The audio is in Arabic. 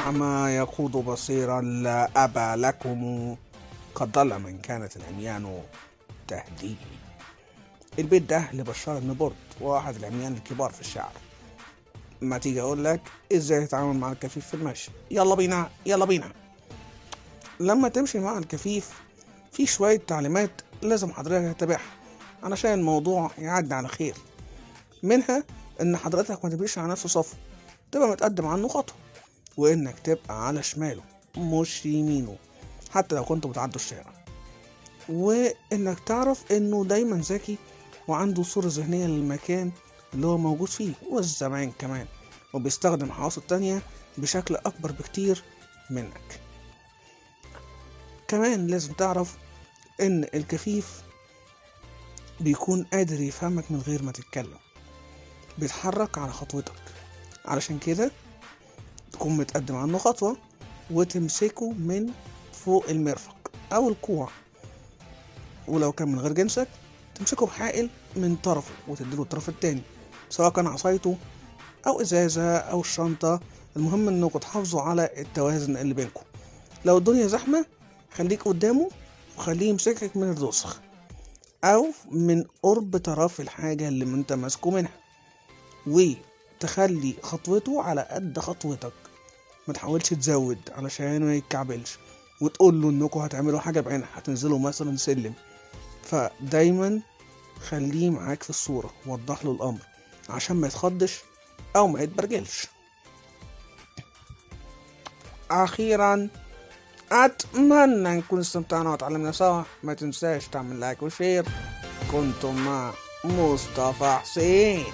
الأعمى يقود بصيرا لا أبا لكم، قد ضل من كانت العميان تهديه. البيت ده لبشار بن برد، واحد العميان الكبار في الشعر. ما تيجي أقول لك إزاي تتعامل مع الكفيف في المشي؟ يلا بينا يلا بينا. لما تمشي مع الكفيف في شوية تعليمات لازم حضرتك تتابعها علشان الموضوع يعدي على خير. منها إن حضرتك ما تمشيش على نفس صفه، تبقى متقدم عنه خطوة، وإنك تبقى على شماله مش يمينه حتى لو كنتوا بتعدوا الشارع، وإنك تعرف إنه دايما ذكي وعنده صورة ذهنية للمكان اللي هو موجود فيه والزمان كمان، وبيستخدم حواسه التانية بشكل أكبر بكتير منك. كمان لازم تعرف إن الكفيف بيكون قادر يفهمك من غير ما تتكلم، بيتحرك على خطوتك، علشان كده تكون متقدم عنه خطوة وتمسكه من فوق المرفق أو الكوع، ولو كان من غير جنسك تمسكه بحائل من طرفه وتديله الطرف التاني، سواء كان عصايته أو إزازة أو الشنطة. المهم إنكم تحافظوا على التوازن اللي بينكم. لو الدنيا زحمة خليك قدامه وخليه يمسكك من الرسخ أو من قرب طرف الحاجة اللي انت ماسكه منها، وتخلي خطوته على قد خطوتك، ما تحاولش تزود علشان ما يتكعبلش، وتقول له انكم هتعملوا حاجة بعينها، هتنزلوا مثلا سلم، فدايما خليه معاك في الصورة، وضح له الامر عشان ما يتخضش او ما يتبرجلش. اخيرا اتمنى نكون استمتعنا وتعلمنا سوا. ما تنساش تعمل لايك وشير. كنتم مع مصطفى حسين.